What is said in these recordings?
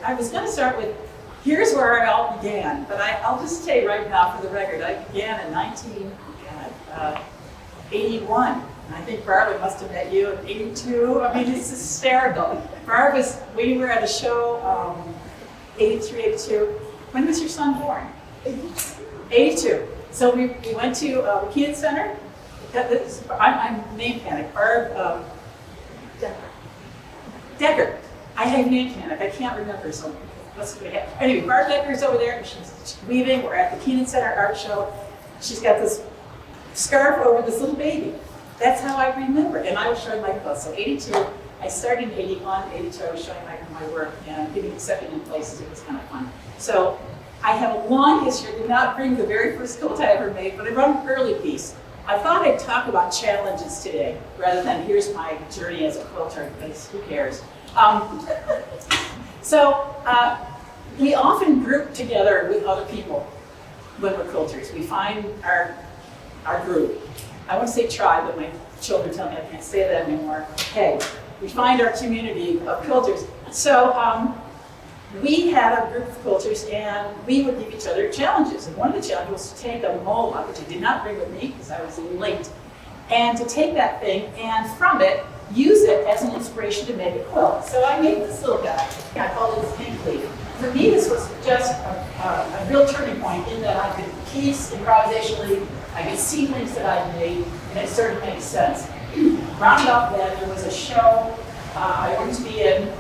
I was going to start with, here's where it all began, but I'll just say right now for the record, I began in 1981. I think Barbara must have met you in 82. I mean, it's hysterical. We were at a show, 83, 82. When was your son born? 82. So we went to the Quilts Art Center. I'm name panic. Barb Decker. I have name panic. I can't remember. So what's we have? Anyway, Barb Decker's over there. She's weaving. We're at the Quilts Art Center art show. She's got this scarf over this little baby. That's how I remember. And I was showing my quilts. So 82. I started in 81, 82. I was showing my work and getting accepted in places. It was kind of fun. So I have a long history. I did not bring the very first quilt I ever made, but I wrote an early piece. I thought I'd talk about challenges today, rather than here's my journey as a quilter, because who cares? We often group together with other people when we're quilters. We find our group. I want to say tribe, but my children tell me I can't say that anymore. Hey, we find our community of quilters. So we had a group of quilters, and we would give each other challenges. And one of the challenges was to take a mola, which I did not bring with me because I was late, and to take that thing and from it, use it as an inspiration to make a quilt. So I made this little guy. I called it pink leaf. For me, this was just a real turning point in that I could piece improvisationally, I could see things that I made, and it started to make sense. Rounded off that, there was a show I went to be in.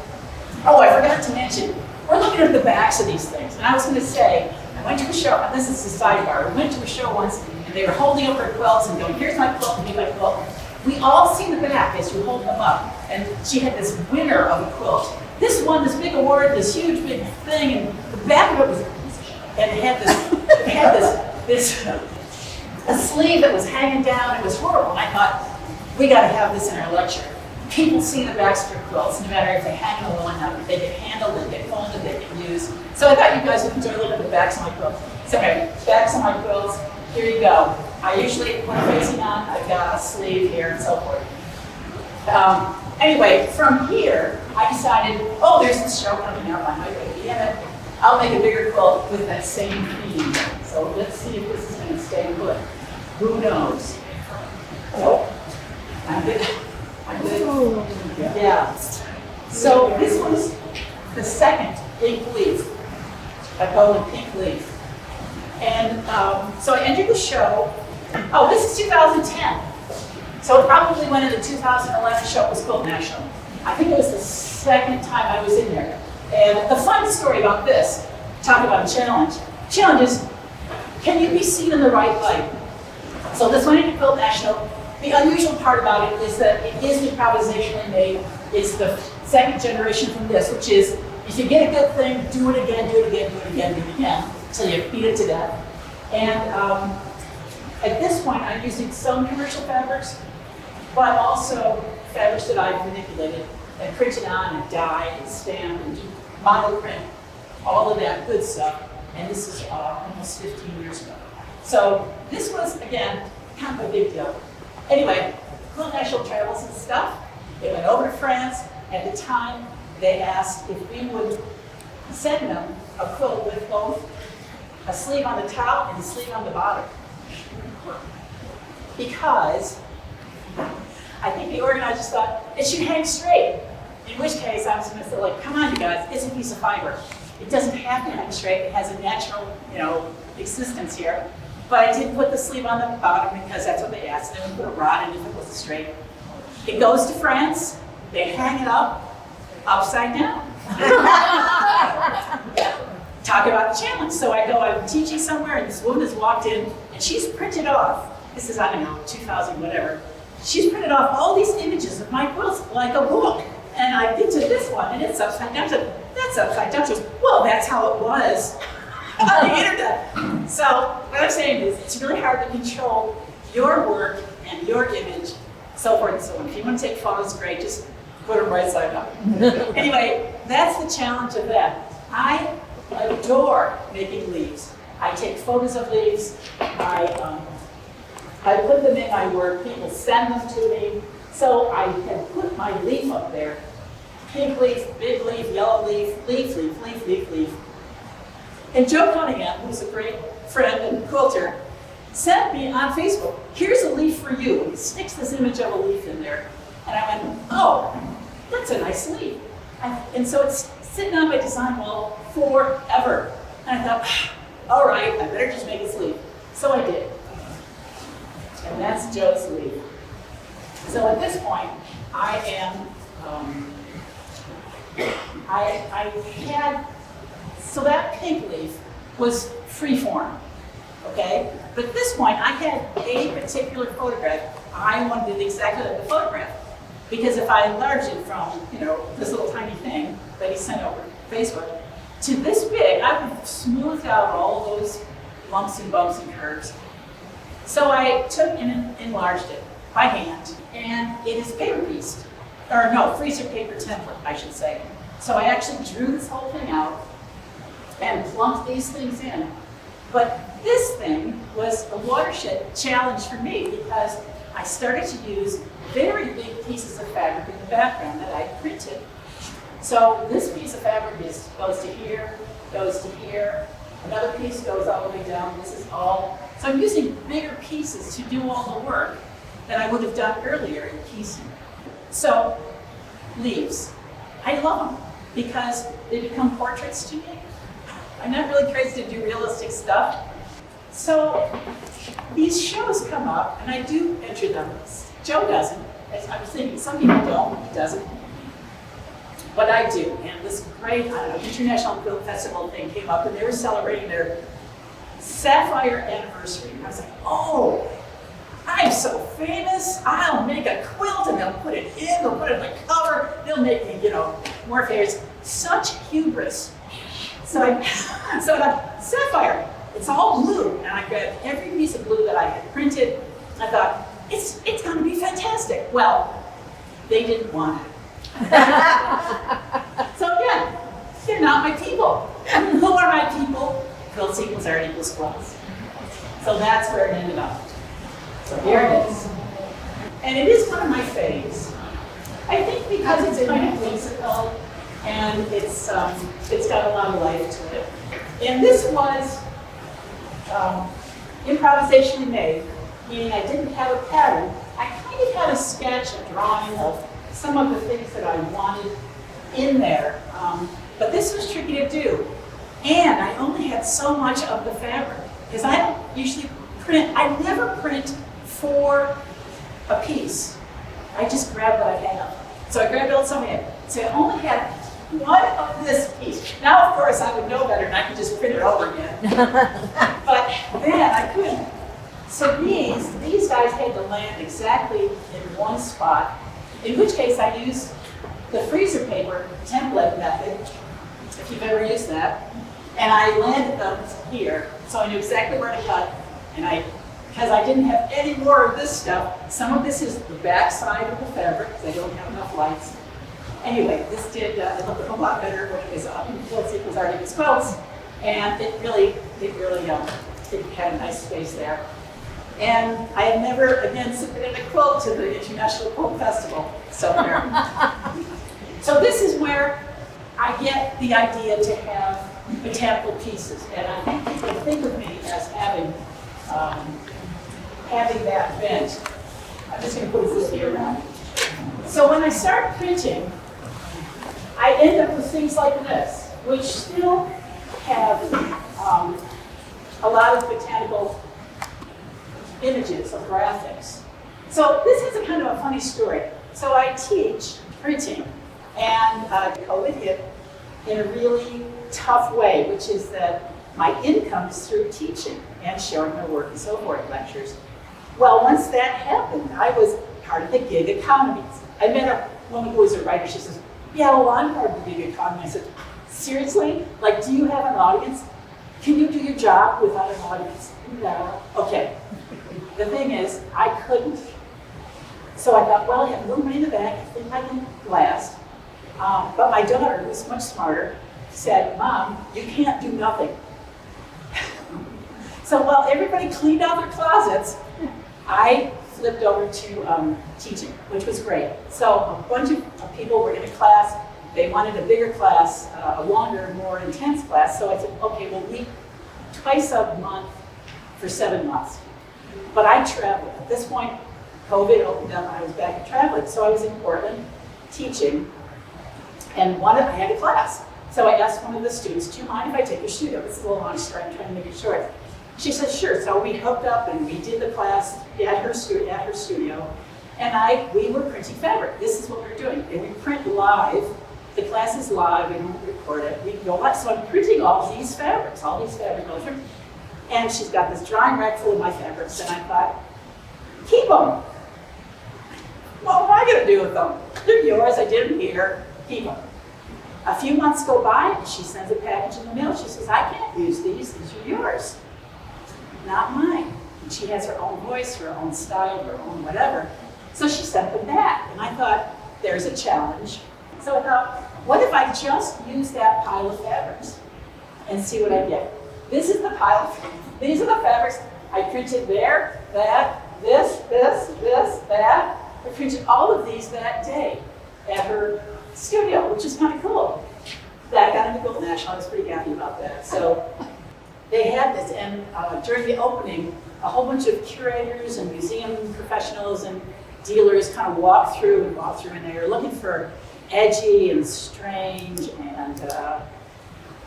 Oh, I forgot to mention, we're looking at the backs of these things. And I was going to say, I went to a show, and this is a sidebar, we went to a show once, and they were holding up their quilts and going, here's my quilt, and here's my quilt. We all see the back as you hold them up. And she had this winner of a quilt. This won this big award, this huge big thing, and the back of it was, and it had this a sleeve that was hanging down. It was horrible. And I thought, we got to have this in our lecture. People see the backs of your quilts, no matter if they hang them long enough, they get handled, they get folded, they get used. So I thought you guys would enjoy a little bit of the backs of my quilts. So anyway, backs of my quilts, here you go. I usually, when I'm facing on, I've got a sleeve here and so forth. Anyway, from here, I decided, oh, there's this show coming up, I might be in it. I'll make a bigger quilt with that same theme. So let's see if this is going to stay put. Who knows? Oh, I'm good. Yeah. So this was the second pink leaf. I call it pink leaf. And so I entered the show. Oh, this is 2010. So it probably went into the 2011 show. It was Quilt National. I think it was the second time I was in there. And the fun story about this, talk about a challenge. Challenge is, can you be seen in the right light? So this went into Quilt National. The unusual part about it is that it is improvisationally made. It's the second generation from this, which is, if you get a good thing, do it again, do it again, do it again, do it again, until you beat it to death. And at this point, I'm using some commercial fabrics, but also fabrics that I've manipulated and printed on and dyed and stamped and model print, all of that good stuff. And this is almost 15 years ago. So this was, again, kind of a big deal. Anyway, Quilt National travels and stuff. It went over to France. At the time, they asked if we would send them a quilt with both a sleeve on the top and a sleeve on the bottom. Because I think the organizers thought it should hang straight. In which case, I was going to say, like, come on, you guys, it's a piece of fiber. It doesn't have to hang straight. It has a natural, existence here. But I did put the sleeve on the bottom because that's what they asked. They would put a rod in if it was straight. It goes to France. They hang it up upside down. Talk about the challenge. So I'm teaching somewhere, and this woman has walked in, and she's printed off, this is, 2000, whatever. She's printed off all these images of my quilts like a book. And I get to this one, and it's upside down. I said, that's upside down. She goes, well, that's how it was on the internet. So what I'm saying is, it's really hard to control your work and your image, so forth and so on. If you want to take photos, great, just put them right side up. Anyway, that's the challenge of that. I adore making leaves. I take photos of leaves. I put them in my work. People send them to me. So I had put my leaf up there, pink leaf, big leaf, yellow leaf, leaf, leaf, leaf, leaf, leaf. And Joe Cunningham, who's a great friend and quilter, sent me on Facebook, here's a leaf for you. And he sticks this image of a leaf in there. And I went, oh, that's a nice leaf. And so it's sitting on my design wall forever. And I thought, all right, I better just make this leaf. So I did. And that's Joe's leaf. So at this point, I am, so that pink leaf was free form, okay? But at this point, I had a particular photograph. I wanted it exactly like the photograph. Because if I enlarge it from, this little tiny thing that he sent over Facebook to this big, I would have smoothed out all those lumps and bumps and curves. So I took and enlarged it by hand, and it is paper pieced, or no, freezer paper template, I should say. So I actually drew this whole thing out and plunked these things in. But this thing was a watershed challenge for me because I started to use very big pieces of fabric in the background that I printed. So this piece of fabric goes to here, goes to here, another piece goes all the way down. This is all, so I'm using bigger pieces to do all the work that I would have done earlier in piecing. So leaves, I love them because they become portraits to me. I'm not really crazy to do realistic stuff. So these shows come up, and I do enter them. Joe doesn't. As I was thinking, some people don't, he doesn't. But I do. And this great, International Quilt Festival thing came up, and they were celebrating their Sapphire anniversary. And I was like, oh, I'm so famous. I'll make a quilt, and they'll put it in, they'll put it in the cover, they'll make me, more famous. Such hubris. So I thought, Sapphire, it's all blue. And I grabbed every piece of blue that I had printed. I thought, it's going to be fantastic. Well, they didn't want it. So again, they're not my people. And who are my people? Quilts equals art equals quilts. So that's where it ended up. So here it is. And it is one of my faves. I think because it's kind of whimsical and it's got a lot of life to it. And this was improvisationally made, meaning I didn't have a pattern. I kind of had a sketch, a drawing of some of the things that I wanted in there. But this was tricky to do. And I only had so much of the fabric, because I don't usually print, I never print for a piece. I just grab what I have. So I grabbed all something. So I only had one of this piece. Now, of course, I would know better and I could just print it over again. But then I couldn't. So these guys had to land exactly in one spot, in which case I used the freezer paper template method, if you've ever used that. And I landed them here, so I knew exactly where to cut. And because I didn't have any more of this stuff, some of this is the back side of the fabric, because I don't have enough lights. Anyway, this did it looked a lot better when it was Quilts equals art equals quilts, and it really had a nice space there. And I had never again submitted a quilt to the International Quilt Festival. So this is where I get the idea to have botanical pieces, and I think people think of me as having that bent. I'm just going to put this here around. So when I start printing, I end up with things like this, which still have a lot of botanical images or graphics. So this is a kind of a funny story. So I teach printing, and COVID hit in a really tough way, which is that my income is through teaching and showing my work and so forth, lectures. Well, once that happened, I was part of the gig economy. I met a woman who was a writer. She says, yeah, well, I'm part of the gig economy. I said, seriously? Like, do you have an audience? Can you do your job without an audience? No. Okay. The thing is, I couldn't. So I thought, well, I have a little money in the bank. I think I can last. But my daughter, who's much smarter, said, Mom, you can't do nothing. So while everybody cleaned out their closets, I flipped over to teaching, which was great. So a bunch of people were in a class, They wanted a bigger class, a longer, more intense class. So I said, okay, we'll meet twice a month for 7 months. But I traveled. At this point, COVID opened up, I was back traveling. So I was in Portland teaching, and I had a class. So I asked one of the students, do you mind if I take your studio? This is a little long story, I'm trying to make it short. She said, sure. So we hooked up and we did the class at her studio, and we were printing fabric. This is what we were doing. And we print live. The class is live, we don't record it. We go live. So I'm printing all these fabrics. And she's got this drying rack full of my fabrics, and I thought, keep them. What am I going to do with them? They're yours, I did them here, keep them. A few months go by, and she sends a package in the mail. She says, I can't use these are yours, not mine. And she has her own voice, her own style, her own whatever. So she sent them back, and I thought, there's a challenge. So I thought, what if I just use that pile of fabrics and see what I get? This is the pile of fabrics. These are the fabrics I printed there, that, this, that. I printed all of these that day at her studio, which is kind of cool. That got into Quilt National. I was pretty happy about that. So they had this, and during the opening, a whole bunch of curators and museum professionals and dealers kind of walked through, and they were looking for edgy and strange, and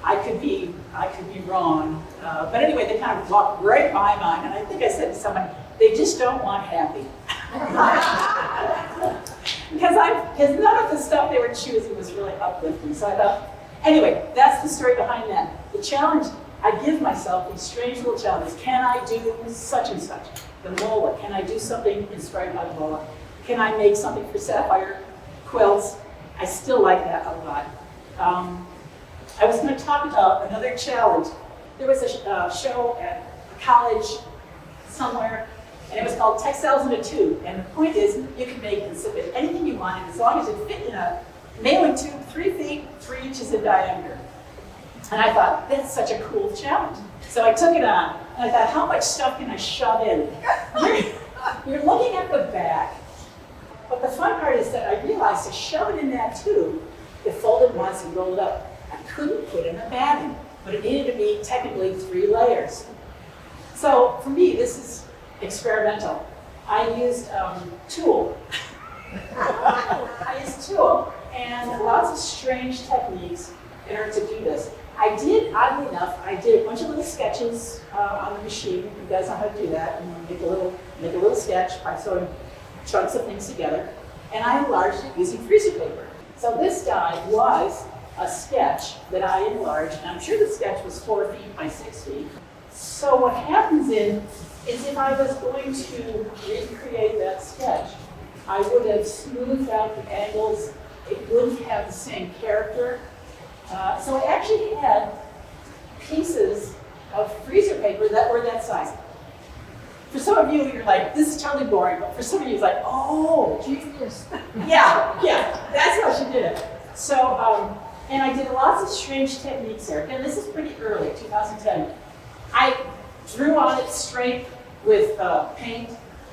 I could be wrong. But anyway, they kind of walked right by mine, and I think I said to someone, they just don't want happy. Because none of the stuff they were choosing was really uplifting. So I thought, anyway, that's the story behind that. The challenge, I give myself these strange little challenges. Can I do such and such? The mola, can I do something inspired by the mola? Can I make something for sapphire quilts? I still like that a lot. I was going to talk about another challenge. There was a show at a college somewhere, and it was called Textiles in a Tube. And the point is, you can make insipid anything you wanted, as long as it fit in a mailing tube 3 feet, 3 inches in diameter. And I thought, that's such a cool challenge. So I took it on, and I thought, how much stuff can I shove in? You're looking at the back, but the fun part is that I realized to shove it in that tube, it folded once and rolled up. I couldn't put in a batting, but it needed to be technically 3 layers. So for me, this is experimental. I used tulle. And lots of strange techniques in order to do this. Oddly enough, I did a bunch of little sketches on the machine. You guys know how to do that. Make a little sketch by sewing chunks of things together. And I enlarged it using freezer paper. So this die was a sketch that I enlarged, and I'm sure the sketch was 4 feet by 6 feet. So what happens is if I was going to recreate that sketch, I would have smoothed out the angles. It wouldn't have the same character. So I actually had pieces of freezer paper that were that size. For some of you, you're like, this is totally boring, but for some of you, it's like, oh, genius. yeah, that's how she did it. So, and I did lots of strange techniques there. And this is pretty early, 2010. I drew on it straight with paint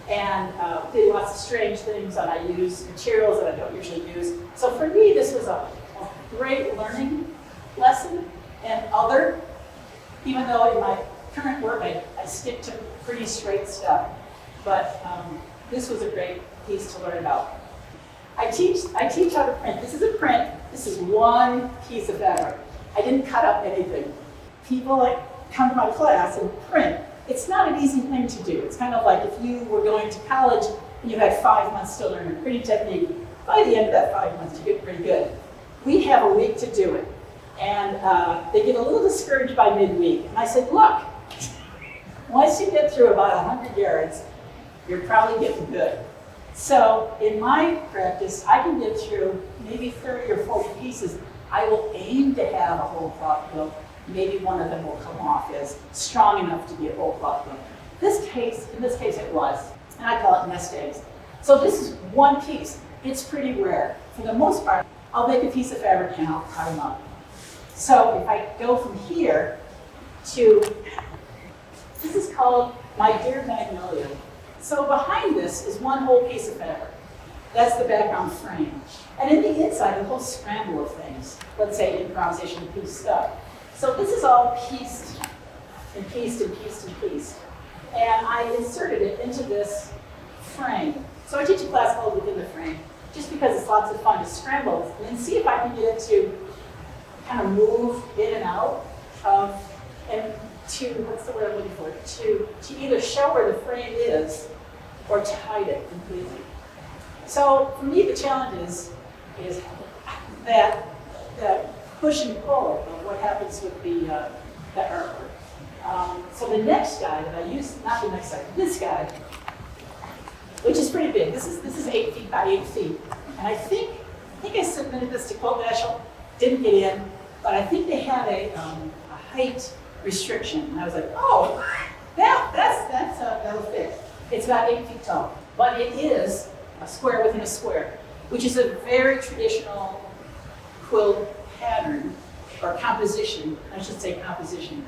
and did lots of strange things, and I used materials that I don't usually use. So for me, this was a great learning lesson, and even though in my current work I stick to pretty straight stuff, but this was a great piece to learn about. I teach how to print. This is a print. This is one piece of fabric. I didn't cut up anything. People that come to my class and print, it's not an easy thing to do. It's kind of like if you were going to college and you had 5 months to learn a printing technique. By the end of that 5 months, you get pretty good. We have a week to do it. And they get a little discouraged by midweek. And I said, look, once you get through about 100 yards, you're probably getting good. So in my practice, I can get through maybe 30 or 40 pieces. I will aim to have a whole cloth quilt. Maybe one of them will come off as strong enough to be a whole cloth quilt. In this case it was, and I call it nest eggs. So this is one piece. It's pretty rare. For the most part, I'll make a piece of fabric and I'll cut them up. So if I go from here to, this is called My Dear Magnolia. So behind this is one whole piece of fabric. That's the background frame. And in the inside, a whole scramble of things. Let's say improvisation piece stuff. So this is all pieced and pieced and pieced and pieced. And I inserted it into this frame. So I teach a class called Within the Frame, just because it's lots of fun to scramble and then see if I can get it to kind of move in and out of, and to, what's the word I'm looking for? To either show where the frame is or to hide it completely. So for me, the challenge is that push and pull of what happens with the artwork. So the next guy that I use, not the next guy, this guy, which is pretty big. This is 8 feet by 8 feet, and I think I submitted this to Quilt National, didn't get in, but I think they had a height restriction, and I was like, oh, that'll fit. It's about 8 feet tall, but it is a square within a square, which is a very traditional quilt pattern, or composition, I should say composition.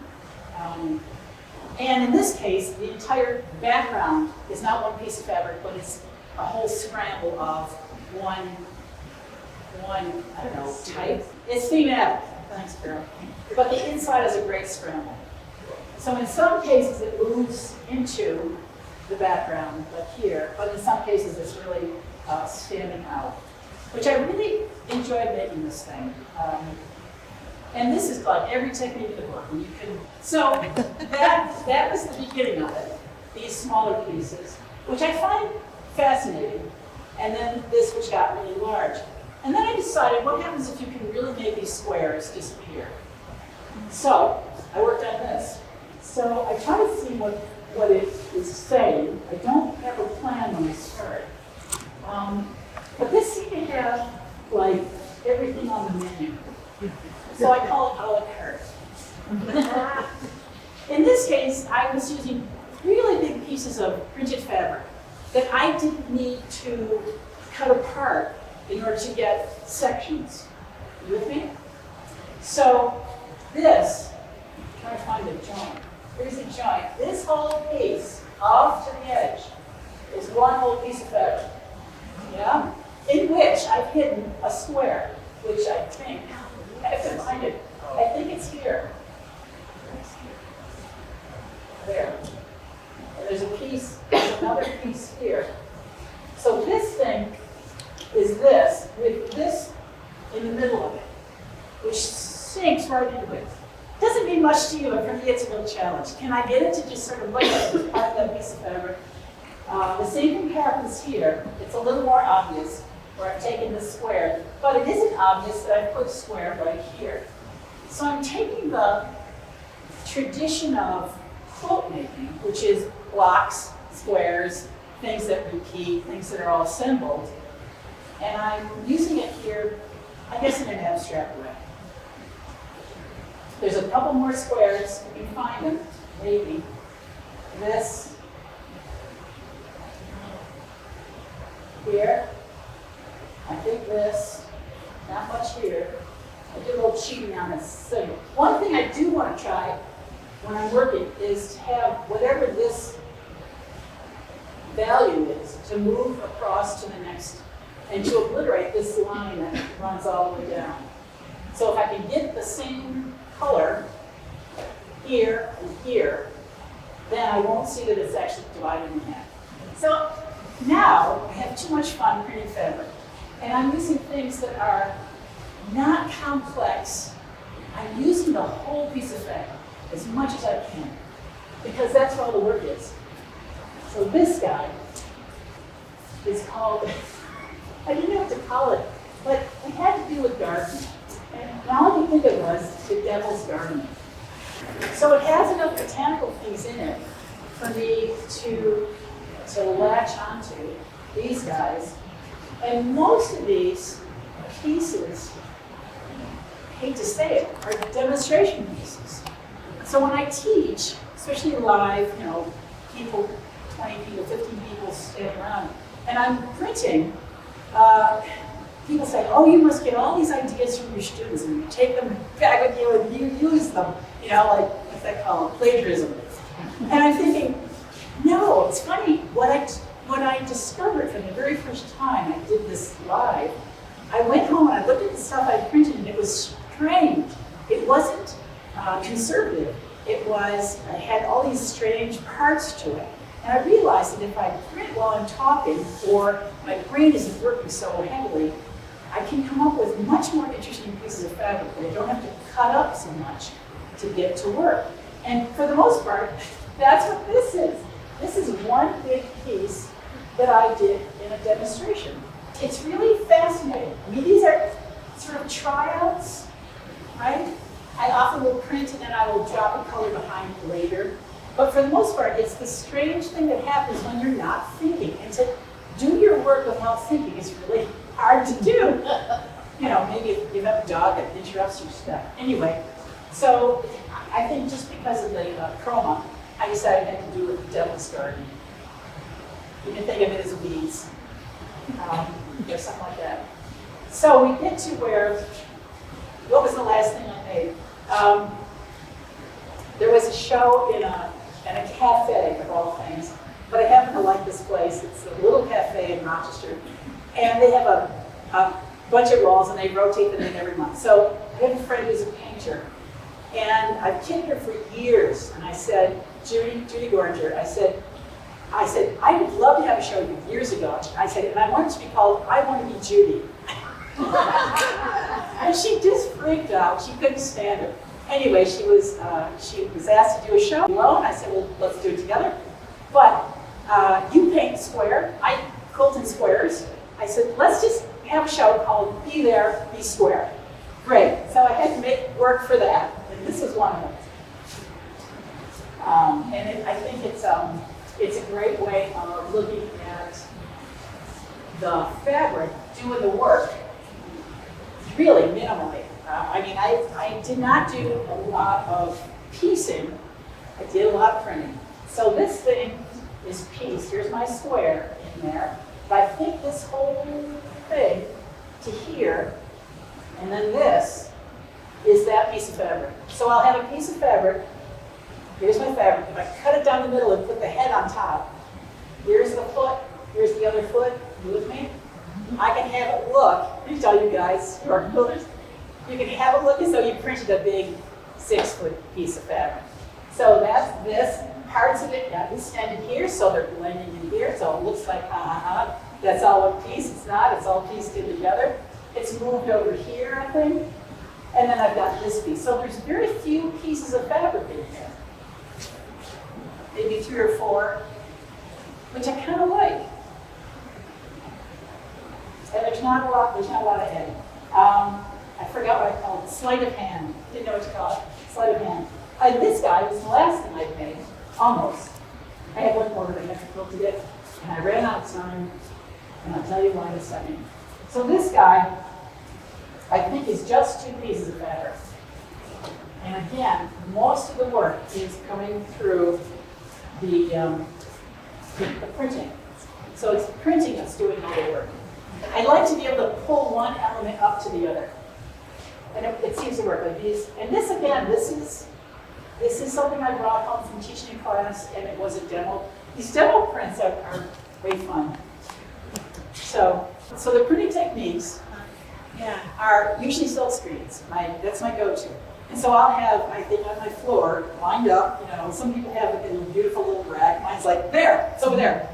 And in this case, the entire background is not one piece of fabric, but it's a whole scramble of one I don't know, type. It's thematic, thanks, Carol. But the inside is a great scramble. So in some cases, it moves into the background, like here, but in some cases, it's really standing out, which I really enjoyed making this thing. And this is like every technique in the book. And you can, so that was the beginning of it, these smaller pieces, which I find fascinating. And then this, which got really large. And then I decided, what happens if you can really make these squares disappear? So I worked on this. So I try to see what it is saying. I don't have a plan when I start. But this seemed to have like everything on the menu. So I call it a la carte. In this case, I was using really big pieces of printed fabric that I didn't need to cut apart in order to get sections. You with me? So this, try to find a joint. Here's a joint. This whole piece, off to the edge, is one whole piece of fabric. Yeah? In which I've hidden a square, which I think, I have to find it. I think it's here. There. And there's a piece, there's another piece here. So this thing is this, with this in the middle of it, which sinks right into it. Doesn't mean much to you, but for me it's a real challenge. Can I get it to just sort of look like it's part of that piece of fabric? The same thing happens here. It's a little more obvious where I've taken this square, but it isn't obvious that I put square right here. So I'm taking the tradition of quilt making, which is blocks, squares, things that repeat, things that are all assembled, and I'm using it here, I guess, in an abstract way. There's a couple more squares, you can find them, maybe. This, here, I think this, not much here. I did a little cheating on this signal. One thing I do want to try when I'm working is to have whatever this value is, to move across to the next, and to obliterate this line that runs all the way down. So if I can get the same color here and here, then I won't see that it's actually divided in half. So now I have too much fun printing fabric, and I'm using things that are not complex. I'm using the whole piece of fabric as much as I can, because that's where all the work is. So this guy is called, I didn't know what to call it, but it had to do with gardening. And all I could think of was the devil's garden. So it has enough botanical things in it for me to latch onto these guys. And most of these pieces, I hate to say it, are demonstration pieces. So when I teach, especially live, people, 20 people, 15 people standing around, and I'm printing, people say, oh, you must get all these ideas from your students and you take them back with you and you use them, like, what's that called, plagiarism. And I'm thinking, no, it's funny, what what I discovered from the very first time I did this live, I went home and I looked at the stuff I printed and it was strange. It wasn't conservative. It had all these strange parts to it. And I realized that if I print while I'm talking, or my brain isn't working so heavily, I can come up with much more interesting pieces of fabric that I don't have to cut up so much to get to work. And for the most part, that's what this is. This is one big piece that I did in a demonstration. It's really fascinating. I mean, these are sort of tryouts, right? I often will print and then I will drop a color behind later. But for the most part, it's the strange thing that happens when you're not thinking. And to do your work without thinking is really hard to do. You know, maybe if you have a dog that interrupts your stuff. Anyway, so I think just because of the chroma, I decided I had to do it with the Devil's Garden. You can think of it as weeds, or something like that. So we get to where, what was the last thing I made? There was a show in a cafe, of all things, but I happen to like this place. It's a little cafe in Rochester, and they have a bunch of walls, and they rotate them in every month. So I have a friend who's a painter, and I've kidded her for years, and I said, Judy Goringer, I said, I would love to have a show years ago. I said, and I want it to be called I Want to Be Judy. And she just freaked out. She couldn't stand it. Anyway, she was asked to do a show alone. I said, well, let's do it together. But you paint square. I quilt in squares. I said, let's just have a show called Be There, Be Square. Great. So I had to make work for that. And this is one of them. I think it's a great way of looking at the fabric doing the work really minimally. I mean, I did not do a lot of piecing. I did a lot of printing. So this thing is pieced. Here's my square in there. But I think this whole thing to here, and then this, is that piece of fabric. So I'll have a piece of fabric. Here's my fabric. If I cut it down the middle and put the head on top, here's the foot, here's the other foot. You with me? I can have it look, let me tell you guys, who are quilters, you can have it look as though you printed a big 6-foot piece of fabric. So that's this. Parts of it got extended here, so they're blending in here, so it looks like, that's all one piece. It's not, it's all pieced in together. It's moved over here, I think. And then I've got this piece. So there's very few pieces of fabric in here. Maybe 3 or 4, which I kind of like. And there's not a lot of editing. I forgot what I called it, sleight of hand. Didn't know what to call it, sleight of hand. And this guy was the last thing I'd made, almost. I had one more, but I had to quilted it, and I ran out of time, and I'll tell you why in a second. So this guy, I think, is just 2 pieces of fabric. And again, most of the work is coming through the printing. So it's printing that's doing all the work. I like to be able to pull one element up to the other. And it seems to work like these. And this, again, this is something I brought home from teaching a class, and it was a demo. These demo prints are great fun. So the printing techniques are usually silk screens. That's my go-to. And so I'll have, I think, on my floor, lined up, you know, some people have a beautiful little rack. Mine's like, there, it's over there.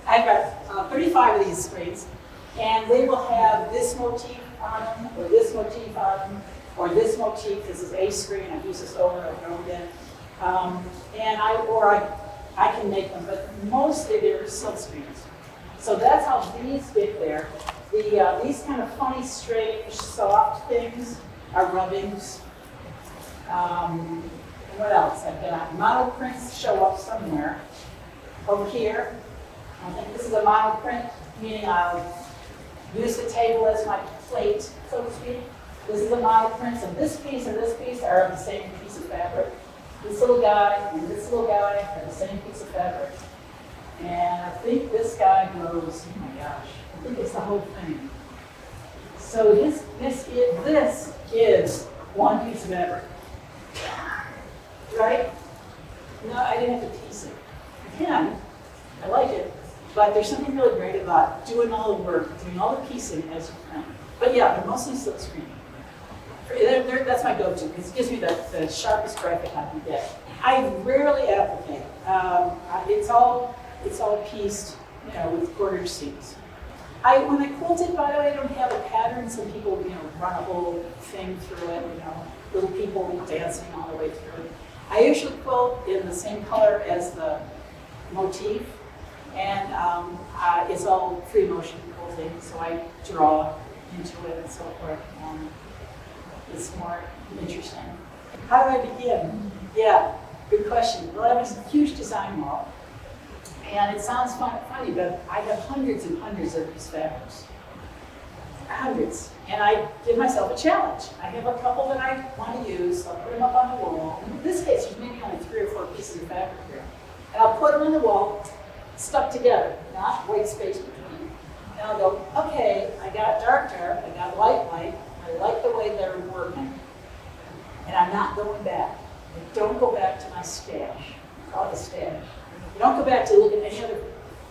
I've got 35 of these screens, and they will have this motif on them, or this motif on them, or this motif. This is a screen. I've used this over and over again. And I can make them, but mostly they're silk screens. So that's how these get there. These kind of funny, strange, soft things are rubbings. What else? I've got model prints show up somewhere. Over here, I think this is a model print, meaning I'll use the table as my plate, so to speak. This is a model print, so this piece and this piece are of the same piece of fabric. This little guy and this little guy are the same piece of fabric. And I think this guy goes, oh my gosh, I think it's the whole thing. So this is one piece of fabric. Right? No, I didn't have to piece it. Again, I like it. But there's something really great about doing all the work, doing all the piecing as you print. But yeah, they're mostly silk screen. That's my go-to, because it gives me the sharpest graphic I can get. I rarely applique. It's all pieced, with quarter seams. When I quilted, by the way, I don't have a pattern. Some people, run a whole thing through it, little people dancing all the way through it. I usually quilt in the same color as the motif, and it's all free motion quilting, so I draw into it and so forth. It's more interesting. How do I begin? Yeah, good question. Well, I have a huge design wall, and it sounds funny, but I have hundreds and hundreds of these fabrics. Hundreds. And I give myself a challenge. I have a couple that I want to use, so I'll put them up on the wall. In this case, there's maybe only 3 or 4 pieces of fabric here. And I'll put them on the wall, stuck together, not white space between. And I'll go, okay, I got dark, I got light, I like the way they're working. And I'm not going back. I don't go back to my stash. I call it a stash. You don't go back to look at any other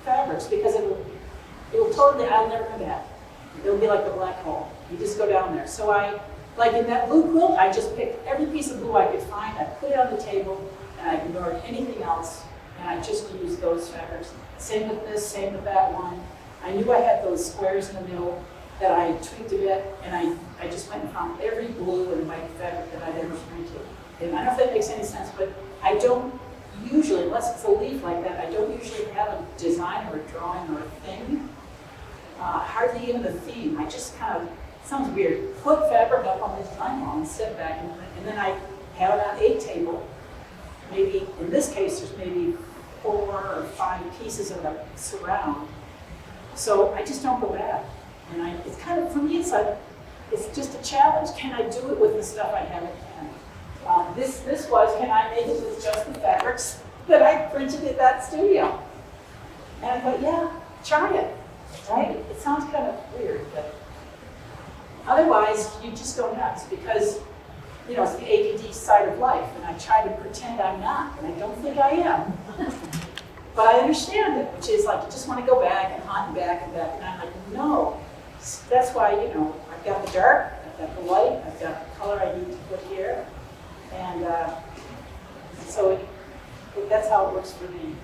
fabrics, because I'll never come back. It'll be like a black hole. You just go down there. So like in that blue quilt, I just picked every piece of blue I could find, I put it on the table, and I ignored anything else, and I just used those fabrics. Same with this, same with that one. I knew I had those squares in the middle that I tweaked a bit, and I just went and found every blue and white fabric that I'd ever printed. And I don't know if that makes any sense, but I don't usually, unless it's a leaf like that, I don't usually have a design or a drawing or a thing. Hardly even a theme. I just kind of, sounds weird, put fabric up on the design wall and sit back, and then I have it on a table. Maybe, in this case, there's maybe 4 or 5 pieces of the surround. So I just don't go back. And it's kind of, for me, it's just a challenge. Can I do it with the stuff I have at hand? This was, can I make it with just the fabrics that I printed at that studio? And I thought, yeah, try it. Right? It sounds kind of weird, but otherwise you just go nuts, because it's the ADD side of life, and I try to pretend I'm not, and I don't think I am. But I understand it, which is like you just want to go back and hunt and back, and I'm like, no. That's why, I've got the dark, I've got the light, I've got the color I need to put here, and so that's how it works for me.